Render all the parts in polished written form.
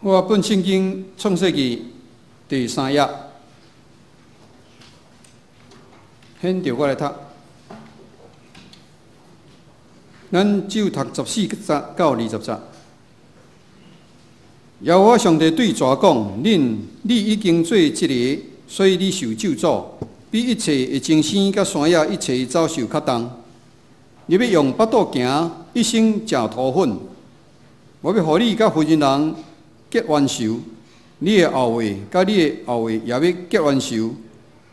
我本圣经创世纪第3页，现着我来读。咱只有读14节到20节。耶和华上帝对蛇讲：你已经做一个，所以你受咒诅，比一切会精生甲山野一切走兽较重。你要用腹肚行，一生食土粉。我要互你甲妇人人结冤仇，你的后裔甲你的后裔也要结冤仇。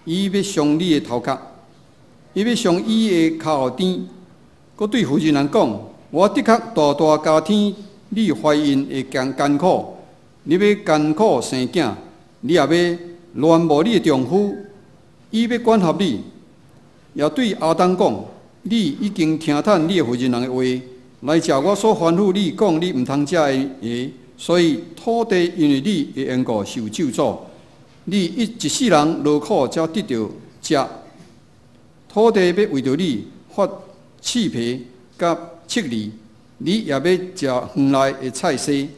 伊要伤你的头壳，伊要伤伊的脚后垫。佮对妇人人讲：我的确大大加添你怀孕的艰苦。你要艰苦生囝，你也要恋慕你的丈夫，伊要管辖你。也对亚当讲：你已经听叹你的妇人人的话，来食我所吩咐你讲你毋通食的，所以土地因为你的缘故受咒诅。你一世人劳苦才得到食，土地要为着你发刺皮甲刺利，你也要食园内的菜蔬。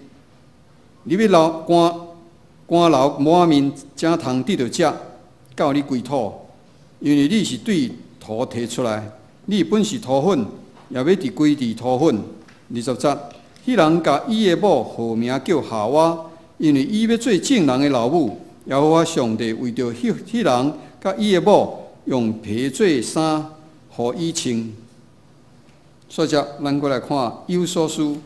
你要流汗流满面，才通得到食，到你归土，因为你是对土摕出来，你本是土粉，也要归伫土粉。20节，迄人甲伊的某号名叫夏娃，因为伊要做正人的老母。耶和华上帝为着迄人甲伊的某，用皮做衫，互伊穿。所以咱过来看以弗所书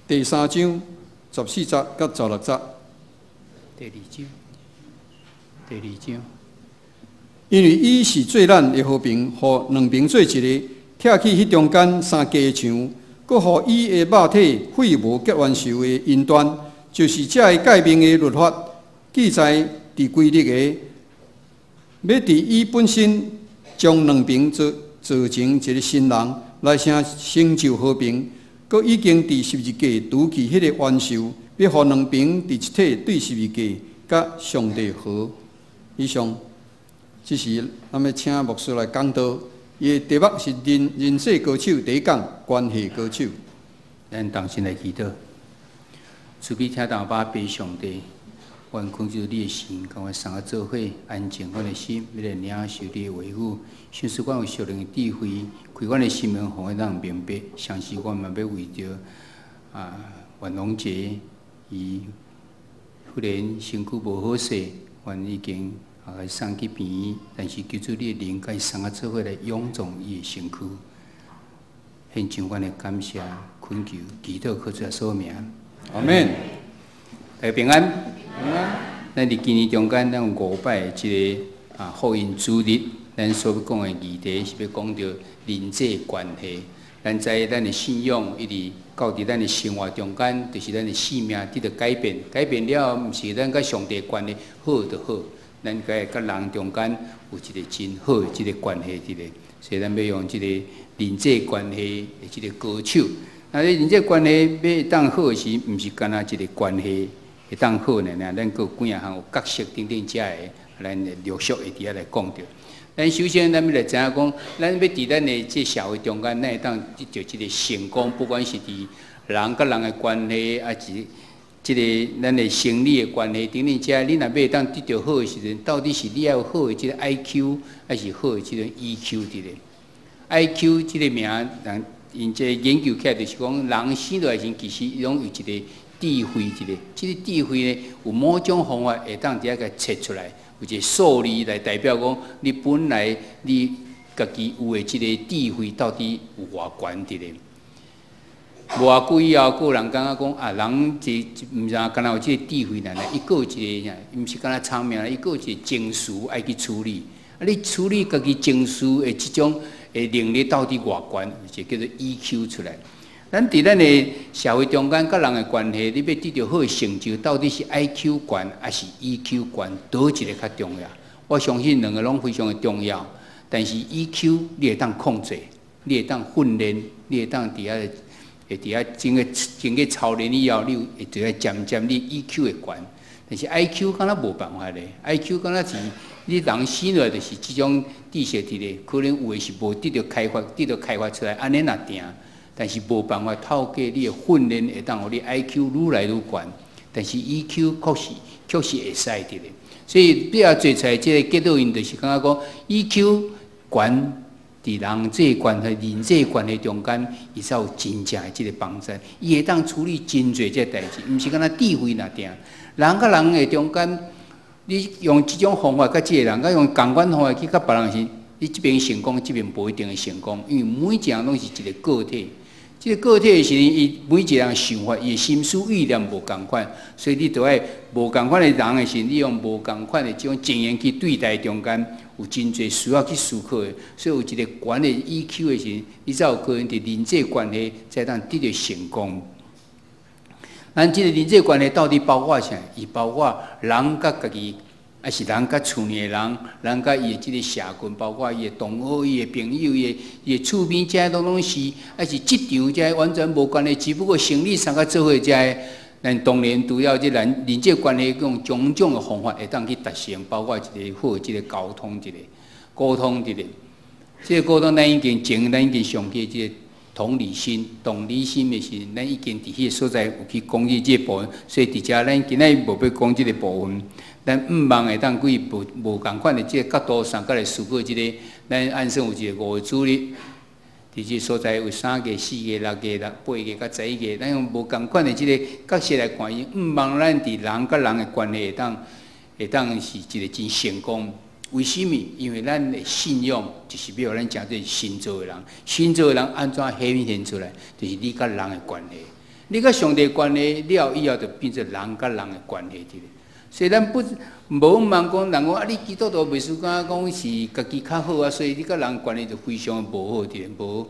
第3章14节到16节。第二章。因为伊是做咱的和平，互两边做一个，拆去迄中间三家的墙，佮互伊的肉体废无结冤仇的因端，就是这个改变的律法，记载伫规律的，要伫伊本身将两边做成一个新人，来成就和平。佮已经伫十字架除去迄个冤仇，要互两边伫一体对十字架，甲上帝和。以上，这是咱要请牧师来讲道。伊的题目是人世歌手第一讲关系歌手。咱同心来祈祷，慈悲听到把悲上帝，愿恳求你的心，甲我三个做伙安静阮的心，要来领受你的话语，显示阮有属灵的智慧，开阮的心门，互阮人明白。相信阮嘛要为着袁龙杰伊忽然身躯无好势，阮已经送去病院，但是求主你的灵，甲伊三个做伙来勇壮伊的身躯，献上阮的感谢、恳求、祈祷，靠主所名。阿门。大家平安。平安。咱伫今年中间，咱有5摆一个福音主日，咱所要讲的议题是要讲到人际关系。咱知咱的信仰一直到伫咱的生活中间，就是咱的生命得到改变。改变了，毋是咱甲上帝关系好就好，咱甲人中间有一个真好的一个关系伫咧。所以咱要用这个人际关系的这个歌手。那人际关系要当好时，毋是干那一个关系会当好呢？咱佫有几啊项有角色等等遮的，咱陆续会伫遐来讲着。咱首先，咱要来知影讲，咱要伫咱的这社会中间，咱会当得到这个成功，不管是伫人甲人的关系，还是这个咱的生理的关系等等遮，你若要当得到好的时阵，到底是你要有好的这个 IQ， 还是好的这个 EQ 伫咧 ？IQ 这个名，人因这研究起来就是讲，人生落来时其实伊拢有一个智慧一个，这个智慧呢，有某种方法会当伫遐个测出来。有一个数字来代表讲，你本来你家己有的这个智慧到底有偌悬伫咧？无久以后，个人感觉讲人毋知干那有这个智慧呢？伊个有一个，毋是干那聪明，伊个有一个情绪爱去处理。你处理家己情绪的这种的能力到底偌悬，就叫做 EQ 出来。咱伫咱的社会中间，甲人的关系，你要得到好的成就，到底是 IQ 悬还是 EQ 悬？倒一个较重要？我相信两个拢非常的重要。但是 EQ 你会当控制，你会当训练，你会当伫遐会伫遐经过操练以后，你会伫遐渐你 EQ 会悬。但是 IQ 敢若无办法咧 ，IQ 敢若是你人生落来就是这种知识伫咧，可能有诶是无得到开发出来，安尼若定。但是无办法透过你的训练，会当互你 IQ 愈来愈悬。但是 EQ 确实会使的咧。所以比较做出来即个结论，因就是感觉讲 EQ 悬。伫人际关系、人际关系中间，伊才有真正的即个帮助。伊会当处理真侪即个代志，毋是敢若智慧那定。人甲人的中间，你用即种方法甲即个人，甲用共款方法去甲别人时，你即边成功，即边无一定会成功，因为每一个人拢是一个个体。即个个体的时阵，伊每一个人想法、伊的心思意念无共款，所以你着爱无共款的人的时，你用无共款的即种经验去对待中间。有真侪需要去思考的，所以有一个悬的 EQ 的时，你才有可能伫人际关系才当得到成功。咱即个人际关系到底包括啥？伊包括人甲家己，还是人甲厝内的人，人甲伊的即个社群，包括伊的同学、伊的朋友、伊的厝边，这拢是，还是职场这完全无关的，只不过生理上甲做伙这。咱当然除了即人际关系用种种的方法会当去达成，包括一个好即个沟通即个，即个沟通咱已经上去即个同理心的时，咱已经伫迄个所在有去讲即个部分，所以伫遮咱今仔日无要讲即个部分，咱毋茫会当对无共款的即个角度上，甲来思考即个，咱按算有一个5个主力。伫即所在有3个、4个、6个、8个、甲11个，咱用无共款的即个角色来看伊，毋茫咱伫人甲人的关系会当是一个真成功。为什么？因为咱的信用就是要咱诚做新造的人，新造的人安怎显现出来？就是你甲人的关系，你甲上帝关系了以后，就变成人甲人的关系伫咧。所以咱无茫讲，人讲啊，你基督徒袂输讲是家己较好啊，所以你甲人关系就非常无好伫。无，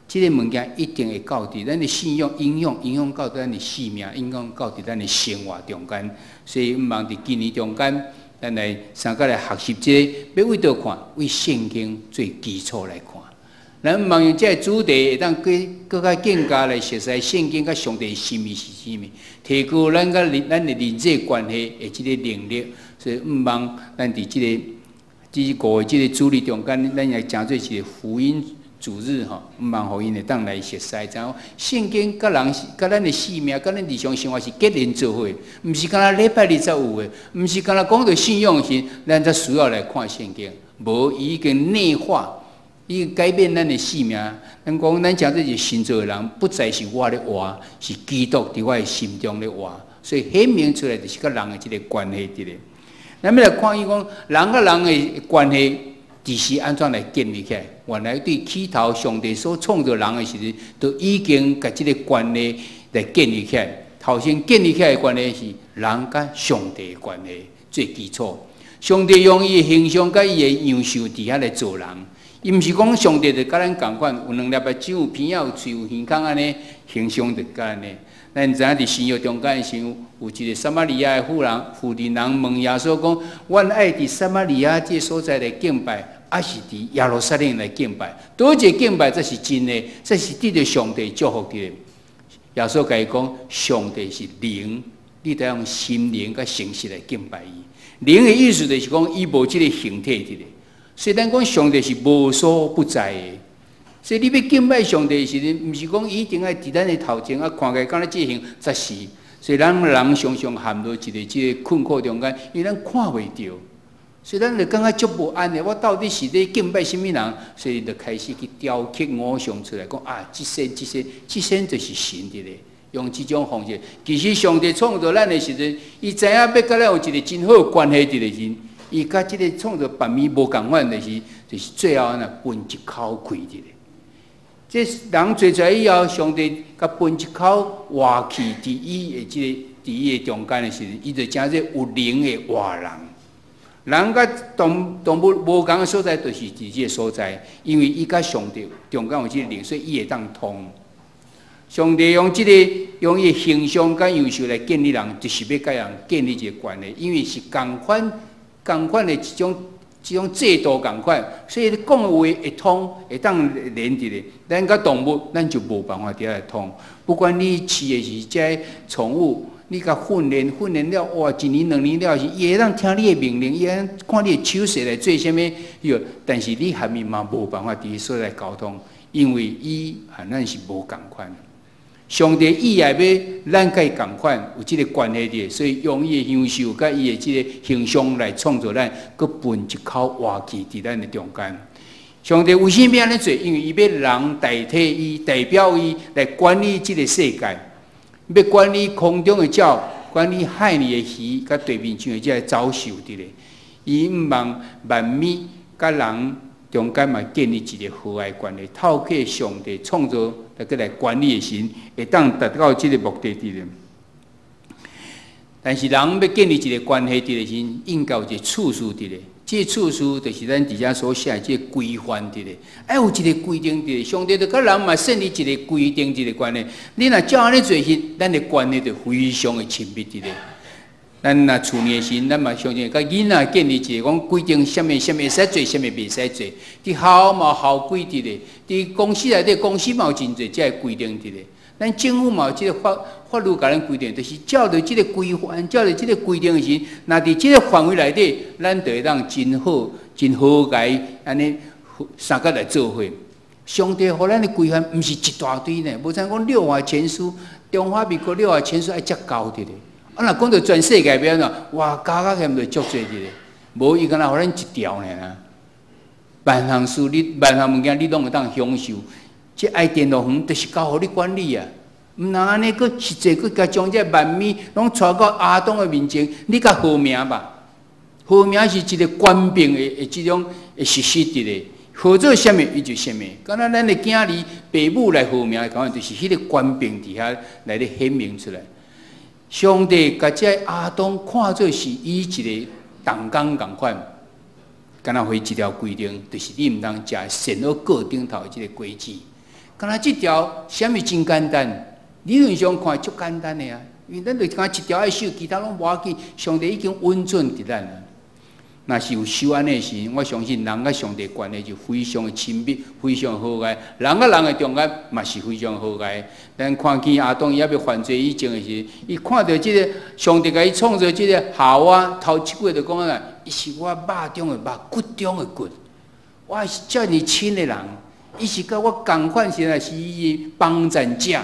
即个物件一定会到伫咱的信仰影响到咱的生命，影响到伫咱的生活中间。所以毋茫伫今年中间，咱来三个来学习即个，要为倒看，为圣经做基础来看。咱毋茫用即个主题，会当更加来熟悉圣经甲上帝的心意是啥物，提高咱的人际关系的即个能力。所以毋茫咱伫即个5个即个主题中间，咱也诚做一个福音主日吼，毋茫互因会当来熟悉，然后圣经甲人甲咱的生命、甲咱日常生活是结连做伙，毋是干那礼拜日才有的，毋是干那讲到信仰时，咱才需要来看圣经。无，伊已经内化。伊改变咱的生命，咱讲咱诚做是新造的人，不再是我咧活，是基督伫我的心中咧活，所以显明出来就是甲人的即个关系伫咧。咱要来看伊讲人甲人的关系，其实安怎来建立起来？原来对起头上帝所创造人的时阵，都已经甲即个关系来建立起来。头先建立起来的关系是人甲上帝的关系最基础。上帝用伊的形象甲伊的样式伫遐来做人。伊毋是讲上帝就甲咱共款，有2粒目睭、有鼻仔、有喙、有耳孔安尼，形象就甲安尼。咱知影伫新约中间时有一个撒玛利亚的妇人问耶稣讲：阮爱伫撒玛利亚这所在来敬拜，还是伫耶路撒冷来敬拜？倒一个敬拜才是真的，这是得到上帝祝福的。耶稣甲伊讲：上帝是灵，你得用心灵甲诚实来敬拜伊。灵的意思就是讲，伊无即个形体伫咧。所以咱讲上帝是无所不在的，所以你要敬拜上帝时阵，毋是讲一定要伫咱的头前啊，看起来敢若即形才是。所以咱人常常陷入一个即个困惑中间，因为咱看袂到，所以咱就感觉足无安的。我到底是咧敬拜什么人？所以就开始去雕刻偶像出来，讲啊，即身就是神的咧。用即种方式，其实上帝创造咱的时阵，伊知影要甲咱有一个真好的关系伫咧时。伊甲即个创造别物无共款的是，就是最后安那分一口开入咧。这人做出来以后，上帝甲分一口活气伫伊的即个伫伊的中间的时候，伊就诚做有灵的活人。人甲动物无共的所在，就是伫即个所在，因为伊甲上帝中间有即个灵，所以伊会当通。上帝用伊的形象甲样式来建立人，就是要甲人建立一个关系，因为是共款的一种制度共款，所以你讲的话会通，会当连伫咧。咱甲动物，咱就无办法伫来通。不管你饲的是这宠物，你甲训练了，哇，1年2年了是，伊会当听你的命令，伊会看你的手势来做啥物，但是你下面嘛无办法伫所来沟通，因为伊和咱是无共款。上帝伊也要咱甲伊共款，有即个关系伫，所以用伊的享受甲伊的即个形象来创造咱，佮分一口活气伫咱的中间。上帝为什么要安尼做？因为伊要人代替伊、代表伊来管理即个世界，要管理空中的鸟，管理海里的鱼，甲地面上的即个走兽伫咧。伊毋望万物甲人中间嘛建立一个和谐关系，透过上帝创造来管理的神，会当达到即个目的伫咧。但是人要建立一个关系伫咧时，应该有一个次序伫咧。这个次序就是咱底下所写的这个规范伫咧，爱有一个规定伫咧。上帝就甲人嘛设立一个规定一个关系。你若照安尼做时，咱的关系就非常的亲密伫咧。咱若厝里的神，咱嘛相信甲囡仔建立一个讲规定，什么会使做，什么袂使做。伫校嘛校规伫咧，伫公司内底公司嘛有真侪这个规定伫咧。咱政府嘛有即个法律甲咱规定，就是照着即个规范，照着即个规定的时，若伫即个范围内底，咱就会当真好、真和谐安尼三角来做伙。上帝互咱的规范，毋是一大堆呢，无像讲六法全书，中华民国六法全书爱遮高伫咧。啊，若讲到全世界边啊，哇，加甲嫌着足侪伫咧，无伊敢若互咱一条呢。万项事你万项物件你拢会当享受。这爱电路园就是交互你管理啊，毋能安尼，佫实际佫甲将这万米拢带到阿东的面前，你甲好名吧？好名是一个官兵的即种的实施伫咧，好做啥物伊就啥物。敢若咱的囝儿爸母来好名，讲就是迄个官兵底下来咧显明出来。上帝甲这阿东看做是伊一个同工共款，敢若会一条规定，就是你毋通食善恶果顶头的即个果子。敢若即条，啥物真简单？理论上看足简单的啊，因为咱就讲一条爱守，其他拢无要紧。上帝已经稳准伫咱了。若是有守安尼时，我相信人甲上帝关系就非常的亲密，非常和谐。人甲人的中间嘛是非常和谐。咱看见阿东伊还要犯罪以前的时，伊看到即个上帝甲伊创造即个夏娃，头一句就讲啊，伊是我肉中的肉，骨中的骨，我是遮尔亲的人。伊是甲我共款，现在是伊的帮衬者，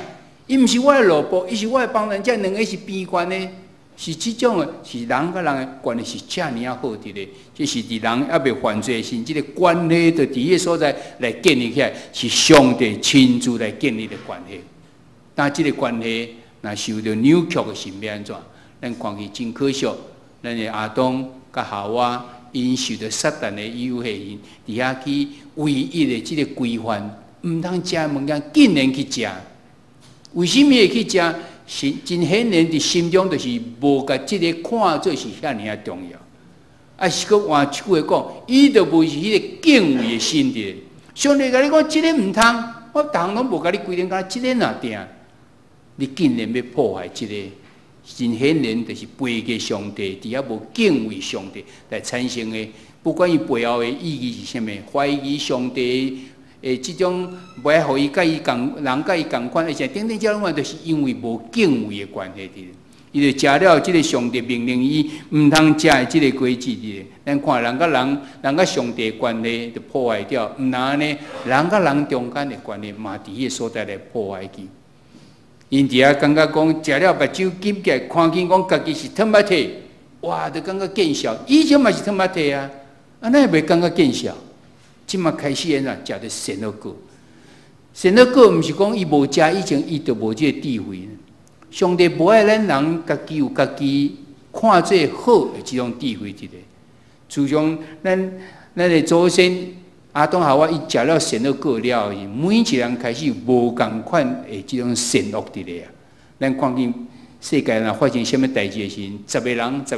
伊毋是我的萝卜，伊是我的帮衬者，两个是边关的，是即种的，是人甲人的关系是遮尔啊好伫咧。这是伫人还未犯罪时，即个关系就伫迄个所在来建立起来，是上帝亲自来建立的关系。但即个关系若受到扭曲的时，要安怎？咱看起真可惜，咱的阿东甲夏娃。因受到撒旦的诱惑，伫遐去唯一的即个规范，毋通食物件，竟然去食。为什么会去食？是真显然伫心中就是无甲即个看做是遐尔啊重要。啊，是佮换一句话讲，伊就无是迄个敬畏的心伫。上帝甲你讲，即个毋通，我逐项拢无甲你规定，讲即个若定，你竟然要破坏即个。真显然，就是背给上帝，伫遐无敬畏上帝来产生的。不管伊背后的意义是啥物，怀疑上帝的即种不爱互伊甲伊共人甲伊共款，而且等等这种就是因为无敬畏的关系伫。伊就食了即个上帝命令伊毋通食的即个果子伫。咱看人甲人、人甲上帝的关系就破坏掉，毋能安尼，人甲人中间的关系嘛，伫迄个所在来破坏去。因伫遐感觉讲食了目睭紧起来，看见讲家己是特马体，哇，就感觉见笑。以前嘛是特马体啊，安尼也袂感觉见笑。即马开始安怎食着善恶果？善恶果毋是讲伊无食以前，伊就无即个智慧。上帝无爱咱人家己有家己看做好的即种智慧伫咧。自从咱的祖先。阿东夏娃伊食了善恶果了，每一个人开始无共款的即种善恶伫咧啊。咱看见世界若发生什么代志的时，10个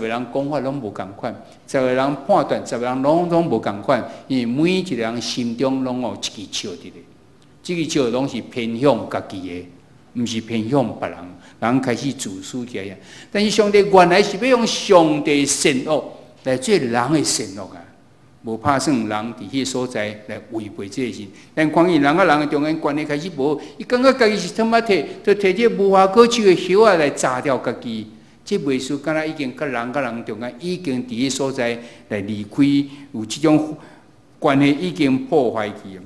人讲法拢无共款，10个人判断，10个人拢无共款，因为每一个人心中拢有一支笑伫咧。这支笑拢是偏向家己的，毋是偏向别人。人开始自私起来，但是上帝原来是要用上帝的善恶来做人的善恶啊。无拍算人伫迄个所在来违背这个事，但看见人甲人的中间关系开始无，伊感觉家己是他妈摕，就摕这无花果树的叶啊来炸掉家己，这袂输，敢若已经甲人中间已经伫迄个所在来离开，有即种关系已经破坏去。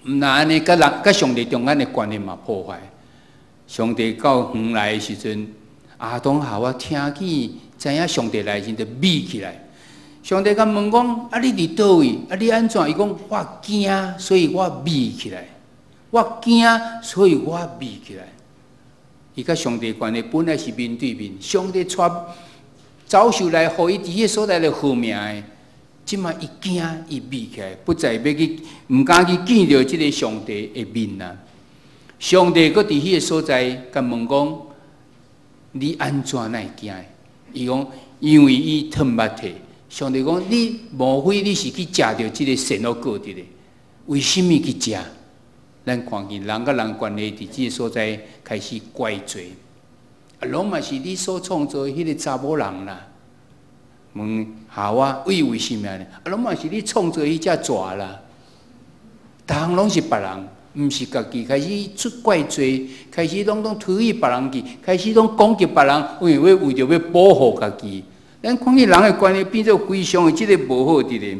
那安尼，甲上帝中间的关系嘛破坏。上帝到远来的时阵，亚当夏娃听见知影上帝来时，就咪起来。上帝甲问讲：啊，你伫倒位？啊，你安怎？伊讲：我惊，所以我咪起来。我惊，所以我咪起来。伊甲上帝关系本来是面对面，上帝带走兽来，互伊伫迄所在来好命的。即摆伊惊，伊咪起来，不再要去，毋敢去见到即个上帝的面啊！上帝搁伫迄个所在，甲问讲：你安怎会惊？伊讲：因为伊吞捌体。上帝讲：你莫非你是去食着即个善恶果子的？为什么去食？咱看见人甲人关系伫即个所在开始怪罪，拢嘛是你所创造迄个查某人啦。问夏娃为什么呢？拢嘛是你创造迄只蛇啦。逐项拢是别人，毋是家己开始出怪罪，开始拢推去别人去，开始拢攻击别人，为着要保护家己。咱看见人的关系变做非常的即个无好伫咧。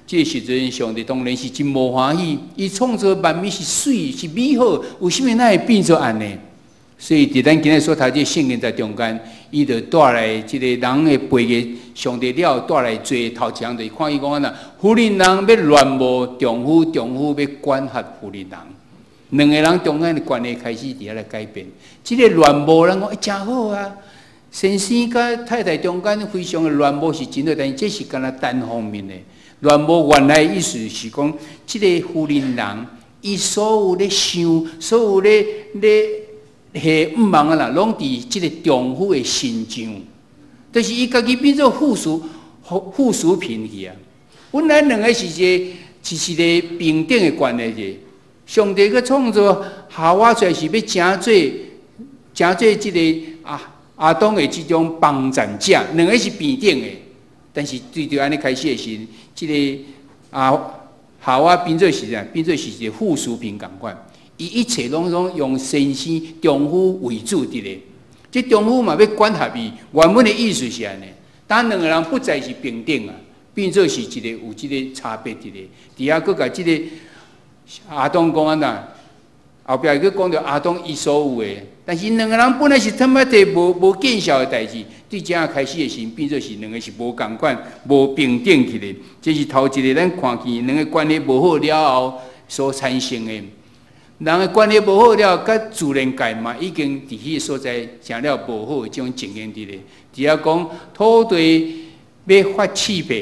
这个时阵，上帝当然是真无欢喜。伊创造万物是水，是美好，为什么那会变做安尼？所以，伫咱今日所读这圣经在中间，伊就带来即个人的背个上帝了，带来罪头前，就看伊讲呐，妇人人要乱无丈夫，丈夫要管辖妇人人，两个人中间的关系开始伫遐来改变。即个乱无，人讲真好啊。先生甲太太中间非常的乱无是真的，但是这是敢若单方面的。乱无原来意思是讲，即个妇人人，伊所有咧想，所有咧下毋忙啊啦，拢伫即个丈夫的身上，但是伊家己变做附属品去啊。本来两个是一个平等的关系者，上帝去创造夏娃出来是要成做即个亚当的即种帮衬者，两个是平等的。但是对着安尼开始的时，即个夏娃变做是啥？变做是一个附属品共款。伊一切拢用先生丈夫为主伫咧。即丈夫嘛要管辖伊，原本的意思是安尼。当两个人不再是平等啊，变做是一个有即个差别伫咧。伫遐佫甲即个亚当讲安那，后壁佫讲到亚当伊所有的。但是两个人本来是他妈的无见效的代志，对这样开始的时候，变做是两个是无共款、无平等起来。这是头一个咱看见两个关系无好了后所产生的。人的关系无好了，甲自然界嘛已经伫迄个所在成了无好的这种情形伫咧。伫遐讲土地要发气魄，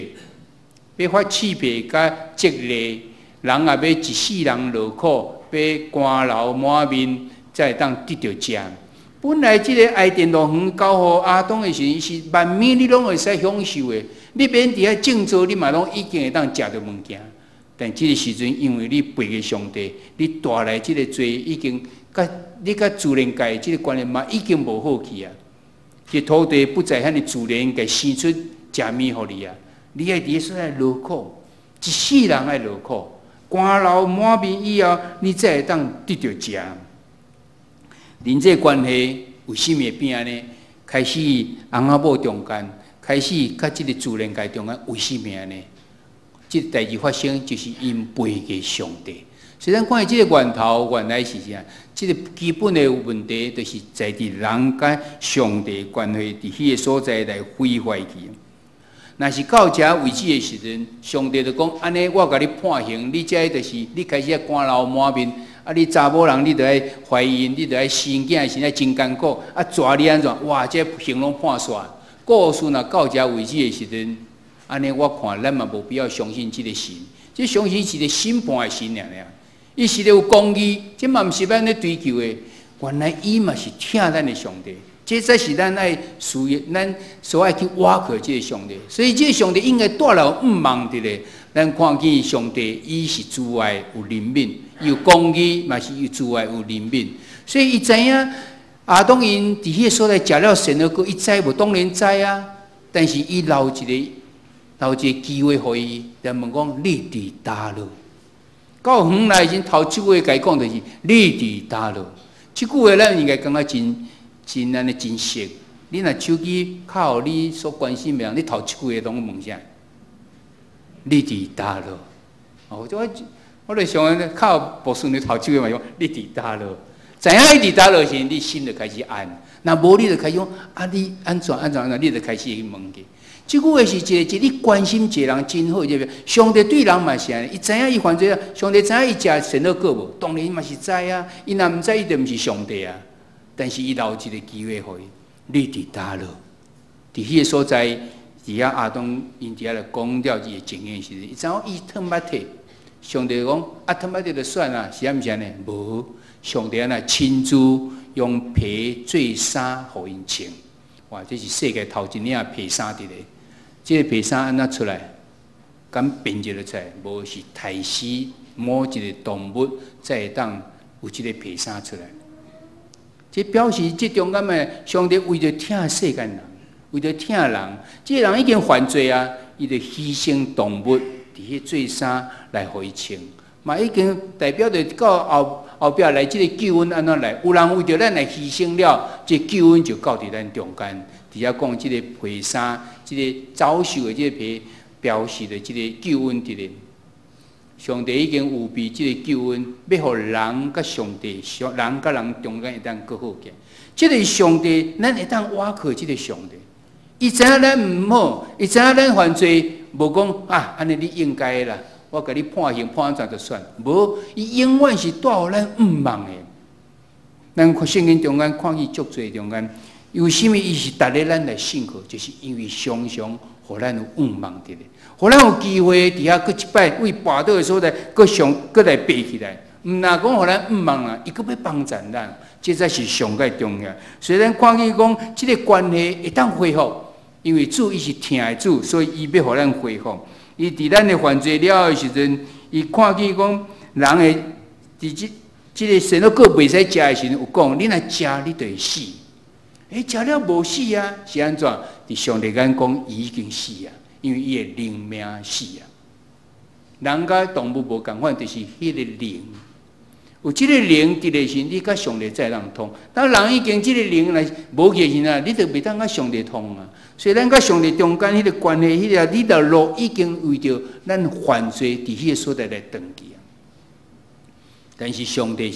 甲积累，人也要一世人劳苦，要汗流满面。才会当得到食。本来即个爱电路园交互亚当的时，是万物你拢会使享受的。你免伫遐种植，你嘛拢已经会当食到物件。但即个时阵，因为你背个上帝，你带来即个罪，已经你甲自然界即个关系嘛，已经无好去啊。即土地不再遐尼自然界生出食物互你啊。你爱伫所在劳苦，一世人爱劳苦，汗流满面以后，你才会当得到食。人际关系为什么会变安尼？开始翁仔某中间，开始甲即个自然界中间，为什么安尼？即个代志发生，就是因背弃上帝。所以咱看即个源头，原来是啥？即个基本的问题，就是在伫人甲上帝关系伫迄个所在来毁坏去。若是到遮为止的时阵，上帝就讲安尼，我甲你判刑，你遮就是你开始汗流满面。你查某人，你着爱怀孕，你着爱生囝，现在真艰苦。抓你安怎？哇，这刑拢判煞。故事若到遮为止的时阵，安尼我看咱嘛无必要相信即个神。即相信是一个审判的神尔。伊是有公义，这嘛毋是咱咧追求的。原来伊嘛是听咱的上帝。这才是咱爱属于咱所爱去挖靠即个上帝。所以即个上帝应该带来毋茫伫咧。咱看见上帝，伊是慈爱有怜悯，有公义，嘛是有慈爱有怜悯。所以伊知影亚当因伫迄个所在食了善恶果，伊知无？当然知啊。但是伊留一个机会互伊，就问讲：你伫叨落？到远来已经头一句话甲伊讲就是：你伫叨落？即句话咱应该感觉真安尼真熟。你若手机靠你所关心的人，你头一句话拢问啥？你伫叨落？我就想靠博士你头手嘛，讲你伫倒落，知影伊伫倒落时，你心就开始安。那无你就开始讲啊，你安怎，你就开始去问去。即句话是一个你关心一个人真好，对不对？上帝对人嘛是安尼，伊知影伊犯罪啊，上帝知影伊食善恶果无？当然伊嘛是知啊，伊若毋知，伊就毋是上帝啊。但是伊留一个机会互伊，你伫倒落，伫迄个所在，伫遐亚当因伫遐来讲了伊个情形时，伊知影伊吞捌体。上帝讲啊，吞捌体就算啊，是安毋是安尼？无，上帝安那亲自用皮做衫互因穿。哇，这是世界头一领皮衫伫咧。这个皮衫安怎出来？敢编辑得出来？无是胎死某一个动物才会当有这个皮衫出来。这表示这中间的上帝为着疼世间人，为着疼人，这个人已经犯罪啊，伊就牺牲动物伫迄做衫来互伊穿，嘛已经代表着到后壁来这个救恩安怎来？有人为着咱来牺牲了，这救恩就到伫咱中间。伫遐讲即个皮衫，即个走兽的即个皮，表示着即个救恩伫咧。上帝已经有备即个救恩，要互人甲上帝、人甲人中间会当更好个。即个上帝，咱会当倚靠即个上帝。伊知影咱毋好，伊知影咱犯罪，无讲啊，安尼你应该啦，我甲你判刑判怎就算。无，伊永远是带互咱毋忘的。咱看圣经中间看去足侪中间。为什么伊是逐日咱来信靠？就是因为常常互咱有盼望伫咧，互咱有机会伫遐搁一摆为跋倒的所在，搁来爬起来。毋若讲互咱盼望啦，伊搁要帮助咱，这才是上界重要。所以咱看见讲，即个关系会当恢复，因为主伊是疼的主，所以伊要互咱恢复。伊伫咱的犯罪了的时阵，伊看见讲人的伫即个神恶果袂使食的时阵，有讲你若食，你就会死。食了无死啊？是安怎？伫上帝眼讲，伊已经死啊，因为伊的灵命死啊。人甲动物无共款，就是迄个灵。有即个灵伫咧时，你甲上帝才能通。当人已经即个灵来无去时啊，你就袂当甲上帝通啊。所以咱甲上帝中间迄个关系，迄个你的路已经为着咱犯罪伫迄个所在来登记啊。但是上帝。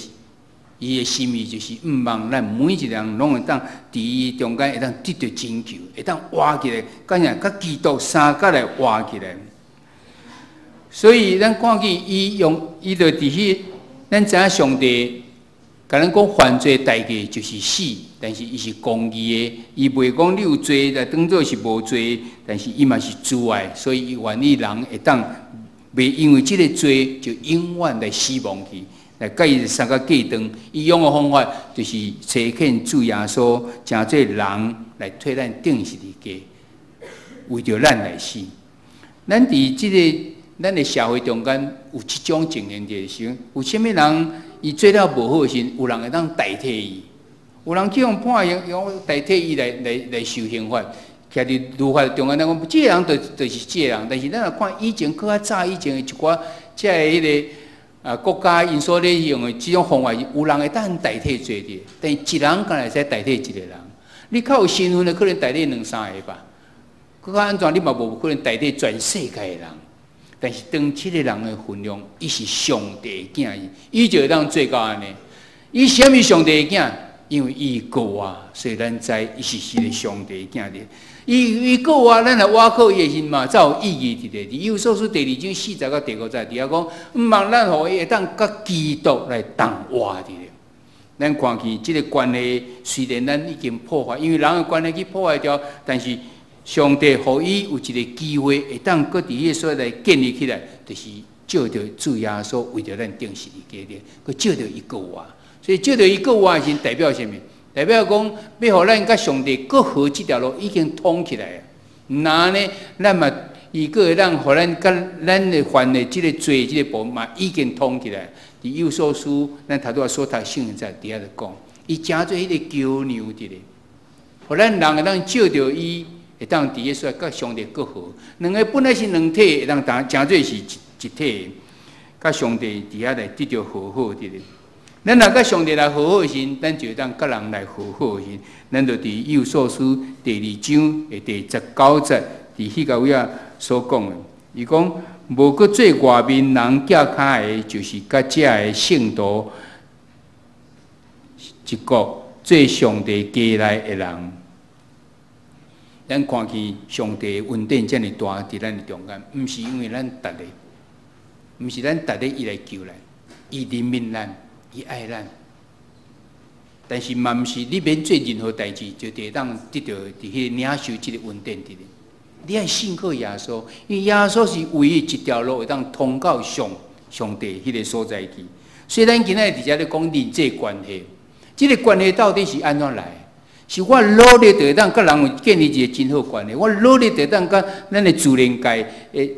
伊的心意就是毋望咱每一个人拢会当伫伊中间会当得到拯救，会当活起来，甲基督三角来活起来。所以咱看见伊就伫迄，咱知影上帝甲咱讲犯罪代价就是死，但是伊是公义的，伊袂讲你有罪来当做是无罪，但是伊嘛是主爱，所以伊愿意人会当袂因为即个罪就永远来死亡去。来甲伊三个计长，伊用的方法就是找见主耶稣，诚做人来替咱定十字架，为着咱来死。咱伫即个咱的社会中间有即种情形的时候，有啥物人伊做了无好时，有人会当代替伊，有人去用判刑，用代替伊来受刑罚。徛伫律法中间，咱讲即个人就是即个人，但是咱若看以前较早以前的一寡即个迄个。国家因所咧用的即种方法，有人会当代替做的，但是一人敢会使代替一个人。你较有身份的，可能代替两三个吧。佮较安怎，你嘛无可能代替全世界的人。但是当即个人的分量，伊是上帝的囝，伊就会当做到安尼。伊是啥物上帝的囝？因为伊过我，所以咱知伊是一个上帝的囝的。伊过我，咱来倚靠伊的心嘛，才有意义伫咧。伫以弗所书第2章40到第5节，伫遐讲，毋望咱互伊会当甲基督来同活伫咧。咱看见即个关系，虽然咱已经破坏，因为人的关系去破坏掉，但是上帝互伊有一个机会，会当搁伫迄个所在来建立起来，就是照着主耶稣为着咱定十字架咧，佮照着伊过活。所以照着伊过活的时，代表啥物？代表讲，要互咱甲上帝搁好即条路已经通起来啊！那呢，咱嘛，伊搁会让互咱甲咱的犯的即个罪即个部嘛已经通起来。伫幼所书，咱头拄仔所读圣经在底下就讲，伊诚做迄个桥梁伫咧，互咱人会当照着伊，会当伫个说甲上帝搁好。两个本来是两体，会当诚做是一体，甲上帝伫遐来得着和好伫咧。咱若甲上帝来和好时，咱就当甲人来和好时，咱就伫幼所书第2章的第19节，伫迄个位啊所讲的，伊讲无搁做外面人脚骹的，就是甲遮的圣徒一国做上帝家内的人。咱看见上帝恩典遮尔大伫咱的中间，毋是因为咱逐个，毋是咱逐个伊来救咱，伊怜悯咱，伊爱咱。但是嘛，毋是你免做任何代志，就会当得到伫迄领受即个恩典伫咧。你爱信靠耶稣，因为耶稣是唯一一条路会当通到上帝迄个所在去。所以咱今仔日伫遮咧讲人际关系，即个关系到底是安怎来？是我努力就会当甲人有建立一个真好关系，我努力就会当甲咱的自然界诶，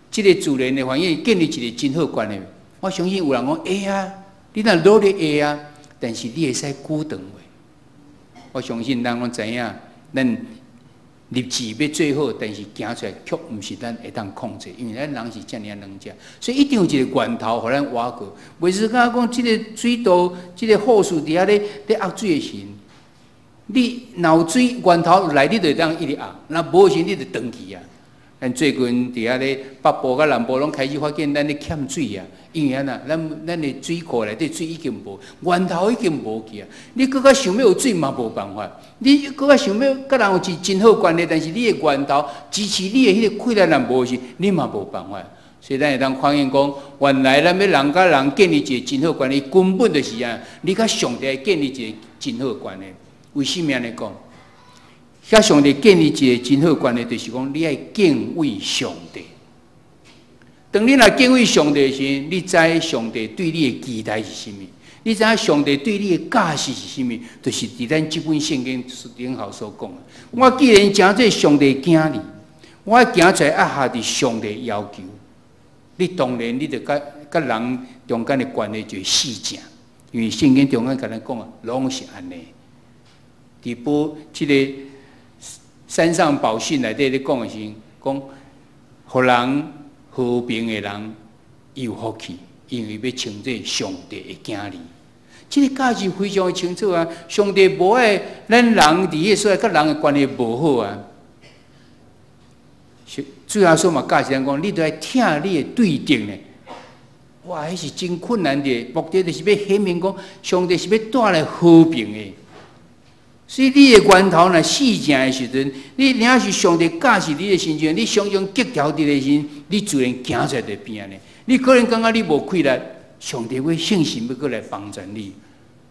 即个自然的环境建立一个真好关系。我相信有人讲会啊，你若努力会啊，但是你会使久长袂？我相信咱拢知影，咱立志要做好，但是行出来却毋是咱会当控制，因为咱人是遮尔软只，所以一定有一个源头，互咱挖过。袂是讲即个水道，即个护士伫遐咧压水的时，你若有水源头来，你就会当一直压；若无时，你就断去啊。咱最近伫遐咧北部甲南部拢开始发现咱咧欠水啊，因为咱的水库内底水已经无，源头已经无去啊。你搁较想要有水嘛无办法，你搁较想要甲人有一真好关系，但是你的源头支持你的迄个困难若无时，你嘛无办法。所以咱会当看见讲，原来咱要人甲人建立一个真好关系，根本就是啊，你甲上帝建立一个真好关系。为什么安尼讲？甲上帝建立一个真好关系，就是讲你爱敬畏上帝。当你若敬畏上帝时，你知上帝对你的期待是甚物？你知影上帝对你的价值是甚物？就是伫咱这本圣经顶头所讲的。我既然诚做上帝的囝儿，我行出来压下伫上帝的要求，你当然你着甲人中间的关系就会死正，因为圣经中间甲咱讲啊，拢是安尼。伫保即个山上宝训内底咧讲的是讲，互人和平的人有福气，因为要称做上帝的囝儿。即个价值非常的清楚啊！上帝无爱咱人伫迄所在，甲人的关系无好啊。主耶稣嘛教示咱讲，你着爱听你的对敌呢。哇，迄是真困难的，目的就是要显明讲，上帝是要带来和平的。所以你的源头若死正的时阵，你领是上帝教示你的心情，你常常激条伫的时，你自然行出来就变安尼。你可能感觉你无气力，上帝会信心要过来帮助你，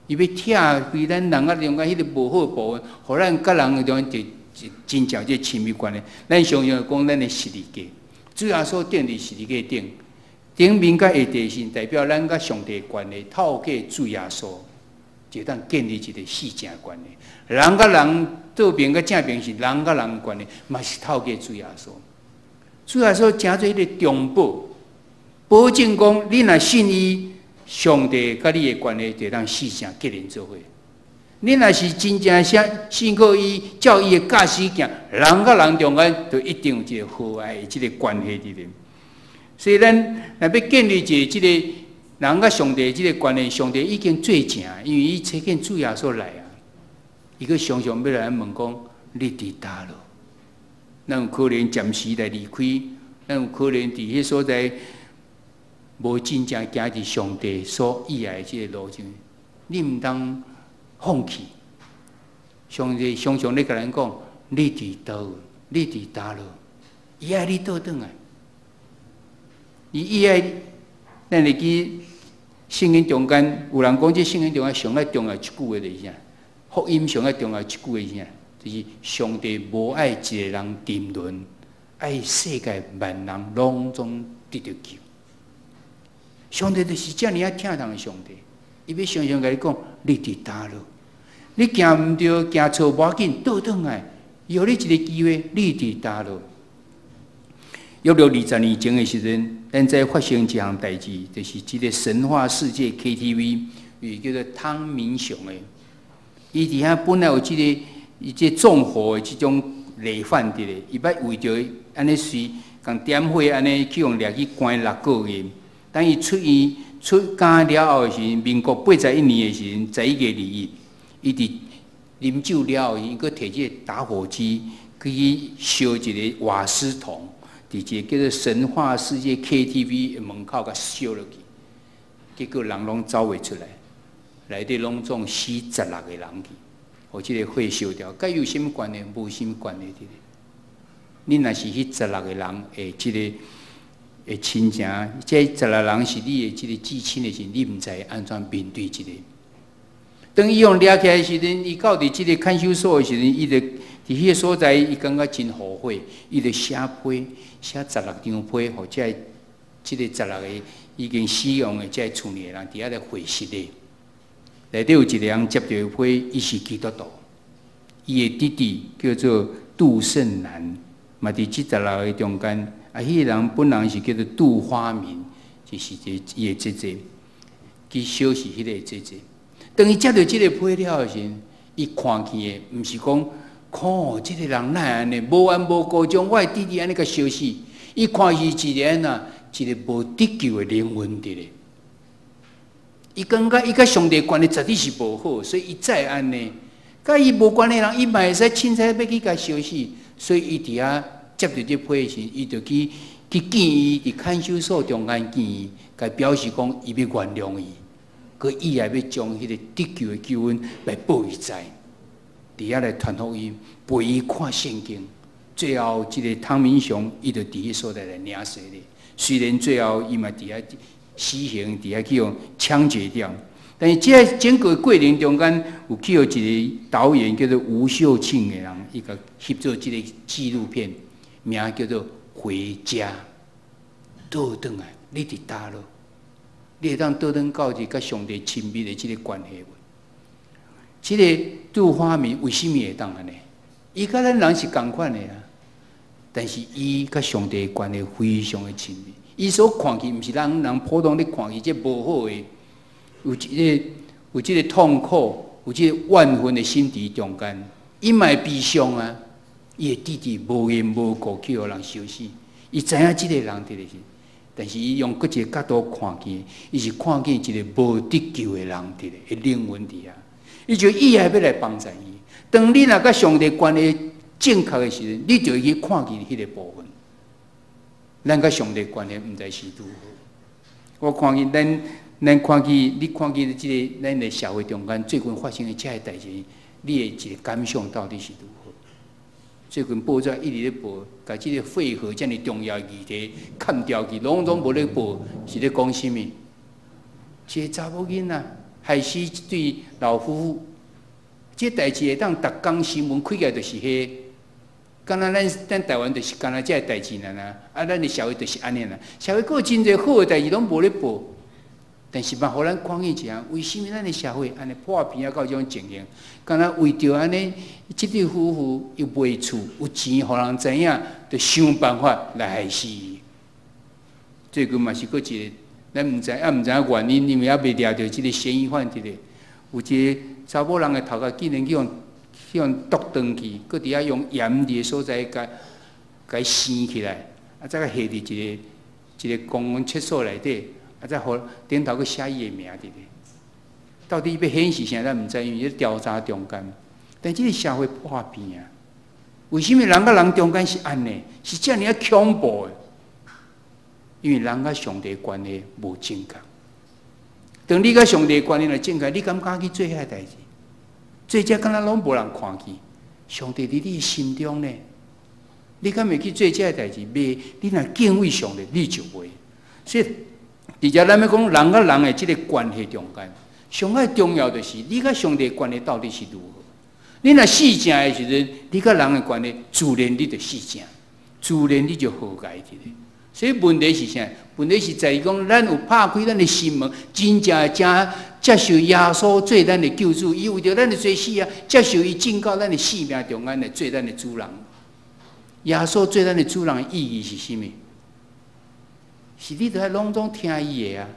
伊要拆开咱人啊中间迄个无好的部分，互咱甲人中间就真正这亲密关系。咱常常讲咱的十字架，主耶稣钉伫十字架顶面甲下地是代表咱甲上帝的关系，透过主耶稣。就当建立一个四正关系，人甲人倒边甲正边是人甲人关系，嘛是透过主耶稣。主耶稣诚做迄个中保，保证讲你若信伊，上帝甲你的关系就当四正结连做伙。你若是真正信靠伊，照伊的教示行，人甲人中间就一定有一个和蔼的即个关系伫咧。所以咱若要建立一个即个。人甲上帝即个关系，上帝已经做正，因为伊找见主耶稣来啊。伊个常常要来问讲：你伫倒落？咱有可能暂时来离开，咱有可能伫迄所在无真正行伫上帝所意爱即个路径，你毋当放弃。上帝常常咧甲咱讲：你伫倒？你伫倒落？伊爱你倒转来，伊爱咱会记。圣经中间有人讲，这圣经中间上爱重要一句话就是啥？福音上爱重要一句话是啥？就是上帝无爱一个人沉沦，爱世界万人拢总得到救。上帝就是遮尔啊疼痛的上帝，伊要常常甲你讲，你伫倒落，你行毋对，行错无要紧，倒转来，有你一个机会，你伫倒落。约略20年前的时阵，咱在发生一项代志，就是这个神话世界 KTV， 有叫做汤明雄的，伊伫遐本来有这纵火的这种累犯伫咧，伊捌为着安尼是共点火安尼去用掠去关6个月，等伊出监了后的时，民国81年的时，11月2日，伊伫啉酒了后，伊佫摕这个打火机去烧一个瓦斯桶。伫一个叫做神话世界 KTV 的门口甲烧落去，结果人拢走袂出来，内底拢总死16个人去，互即个火烧掉，甲有甚物关系？无甚物关系的。你若是迄16个人的即个的亲情，这16个人是你的即个至亲的时，你毋知安怎面对即个。当伊用掠起来的时阵，伊到伫即个看守所的时阵，伊就伫迄个所在，伊感觉真后悔，伊就写批，写16张批，互即个16个已经死亡的即个厝里的人，伫遐来回信的。内底有一个人接到批，伊是基督徒，伊的弟弟叫做杜胜男，嘛伫即16个中间，迄个人本人是叫做杜花明，就是伊的姐姐，其小是迄个姐姐。当伊接到即个批了时，伊看见的毋是讲，看即个人哪安尼无缘无故将我的弟弟安尼甲烧死，伊看是一个呐，一个无得救的灵魂伫咧。伊感觉伊甲上帝关系绝对是无好，所以伊再安尼，甲伊无关的人，伊嘛会使凊彩要去甲烧死，所以伊伫遐接到这批时，伊就去建议伫看守所中间建议，甲表示讲伊要原谅伊。佮伊也要将迄个得救的救恩来报伊知，伫遐来传福音，陪伊看圣经。最后，即个汤明雄伊就伫迄所在来领洗咧。虽然最后伊嘛伫遐死刑，伫遐去用枪决掉，但是即个整个过程中间有去有一个导演叫做吴秀庆的人，伊个翕做即个纪录片，名叫做《回家》。倒转来，你伫倒落？你会当倒转到一个上帝亲密的即个关系无？即个杜花明为什么会当安尼？伊甲咱人是共款的啦，但是伊甲上帝的关系非常的亲密。伊所看见，毋是人普通咧看见，即无好的，有即个痛苦，有即个万分的心伫中间，伊嘛会悲伤啊。伊的弟弟无缘无故去互人烧死，伊知影即个人伫咧是。但是伊用各一个角度看见，伊是看见一个无得救的人伫咧，会灵魂伫遐。伊就伊也要来帮助伊。当你若甲上帝关系正确的时阵，你就会去看见迄个部分。咱甲上帝关系毋知是如何。我看见咱看见你看见即个咱的社会中间最近发生的这个代志，你的一个感想到底是如何？最近报纸一直咧报，甲即个废核遮尔重要议题砍掉去，拢无咧报，是咧讲什么？一个查某囡仔害死一对老夫妇，这代志会当逐工新闻开起来就是迄，敢若咱台湾就是敢若这个代志啦，啊，咱的社会就是安尼啦，社会有真侪好的代志拢无咧报。但是嘛，互咱看见一下，为什么咱的社会安尼破片啊到这种情形？敢若为着安尼，这对夫妇又卖厝，有钱，互人知影，就想办法来害死伊。最近嘛是搁一个，咱毋知影原因，因为还未抓到这个嫌疑犯伫咧。有一个查某人的头壳竟然去用剁断去，搁伫遐用盐伫个所在甲生起来，啊再甲下伫一个公共厕所内底。啊！再互顶头去写伊的名伫咧，到底要显示啥？咱毋知，因为调查中间。但即个社会破片啊，为什么人甲人中间是安尼？是遮尔啊恐怖的？因为人甲上帝关系无正确。当你甲上帝关系来正确，你敢敢去做遐代志？做遮敢若拢无人看见，上帝伫你的心中呢？你敢袂去做遮代志？袂，你若敬畏上帝，你就袂。所以。而且咱要讲人甲人的这个关系中间，上爱重要的是你甲上帝的关系到底是如何？你若死正的时阵，你甲人的关系自然你就死正，自然你就和解去咧。所以问题是啥？问题是在于讲，咱有拍开咱的心门，真正接受耶稣做咱的救主，伊为着咱的罪死啊，接受伊进到咱的生命中间来做咱的主人。耶稣做咱的主人的意义是啥物？是你着爱拢总听伊的啊！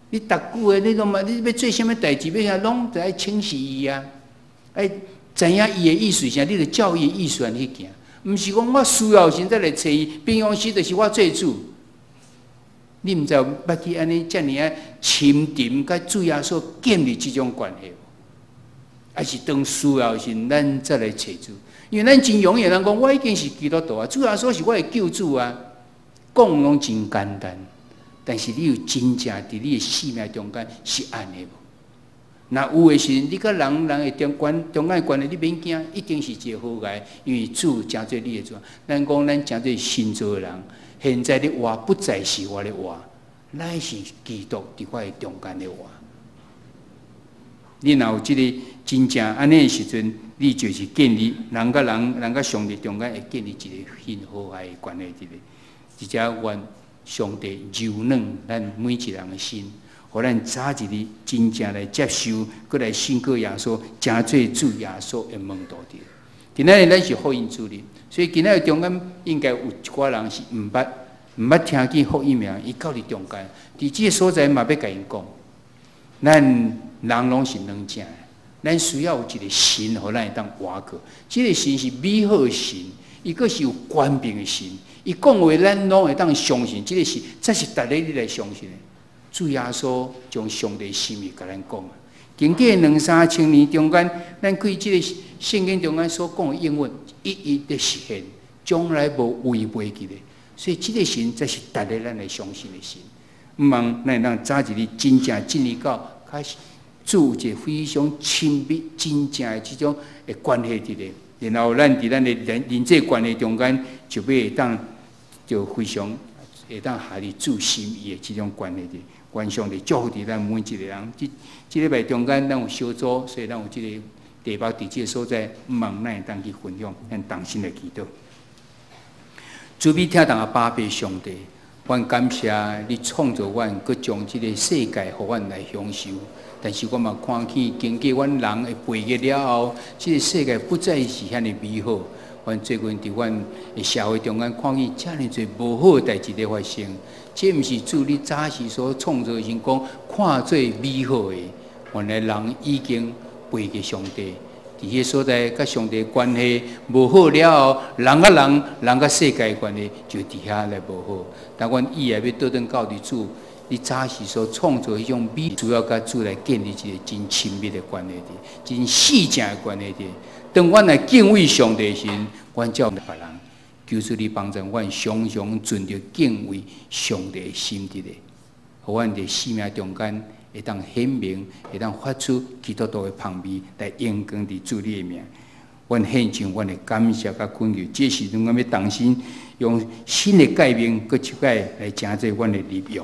你逐句的，你拢嘛，你要做啥物代志，要啥拢着爱清晰伊啊！爱知影伊的意思是啥，你着照伊的意思安去行。毋是讲我需要时再来找伊，平常时就是我做主。你毋知有捌去安尼遮尔啊深沉，甲主耶稣建立即种关系？还是当需要时，咱再来找主。因为咱真容易人讲，我已经是基督徒啊，主耶稣是我的救主啊，讲拢真简单。但是你有真正伫你的生命中间是安尼无？那有的时，你甲人的中间的关系，你免惊，一定是一个好个，因为主真做你的主。咱讲咱真做新造的人，现在的话不再是我的话，乃是基督伫我的中间的话。你若有即个真正安尼的时阵，你就是建立人甲上帝中间会建立一个很好的关系伫咧。而且愿上帝柔软咱每一个人的心。互咱早一日真正来接受，搁来信靠耶稣，真做主耶稣的门徒的。今仔日咱是福音主日，所以今仔日中间应该有一寡人是毋捌听见福音名，伊到伫中间，伫即个所在嘛要甲因讲，咱人拢是两正的，咱需要有一个神，互咱会当活过。即个神是美好的神，伊个是有权柄的神，伊讲话咱拢会当相信，即个是这是逐日你来相信的。主耶稣将上帝心意甲咱讲啊，经过2-3千年中间，咱对即个圣经中间所讲的应允，一一的实现，从来无违背去的。所以即个神才是逐日咱来相信的神。毋望咱让早一日真正进入到开始，主有一个非常亲密、真正的即种的关系伫咧。然后咱伫咱的人际关系中间，就会当就非常会当下伫主心意的即种关系伫。愿上帝祝福伫咱每一个人。即礼拜中间，咱有小组，所以咱有即个地包伫即个所在，毋望咱会当去分享，咱同心来祈祷。主必听当巴别上帝，阮感谢你创造阮，佮将即个世界互阮来享受。但是我嘛看见，经过阮人的培育了后，即个世界不再是遐尼美好。阮最近伫阮的社会中间看见遮尔侪无好的代志咧发生。这毋是主你早时所创造的时讲看做美好的，原来人已经背给上帝，伫迄所在甲上帝关系无好了后，人甲人、人甲世界的关系就伫遐来无好。但阮以后要倒转到伫主，你早时所创造的迄种美，主要甲主来建立一个真亲密的关系伫，真细正的关系伫。当阮来敬畏上帝时，阮才有别人。求主你帮助阮，常常存着敬畏上帝的心伫咧，互阮伫生命中间会当显明，会当发出基督徒的香味来荣光伫主你的名。阮献上阮的感谢甲恳求，这时阵我要重新用新的界面，搁一摆来成做阮的立约。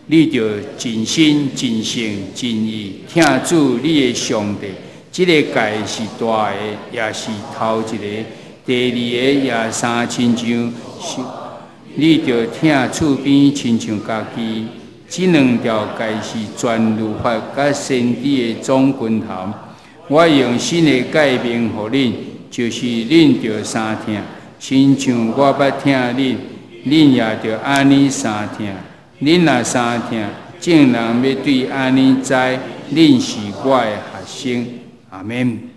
你着真心、真性、真意听主你的上帝，这个界是大的，也是头一个。第二个也三亲像，你着听厝边亲像家己。这两条界是全律法甲先知的总拳头。我用新的界面予恁，就是恁着三听，亲像我捌听恁，恁也着安尼三听。恁若三听，众人要对安尼知，恁是我的学生。阿免。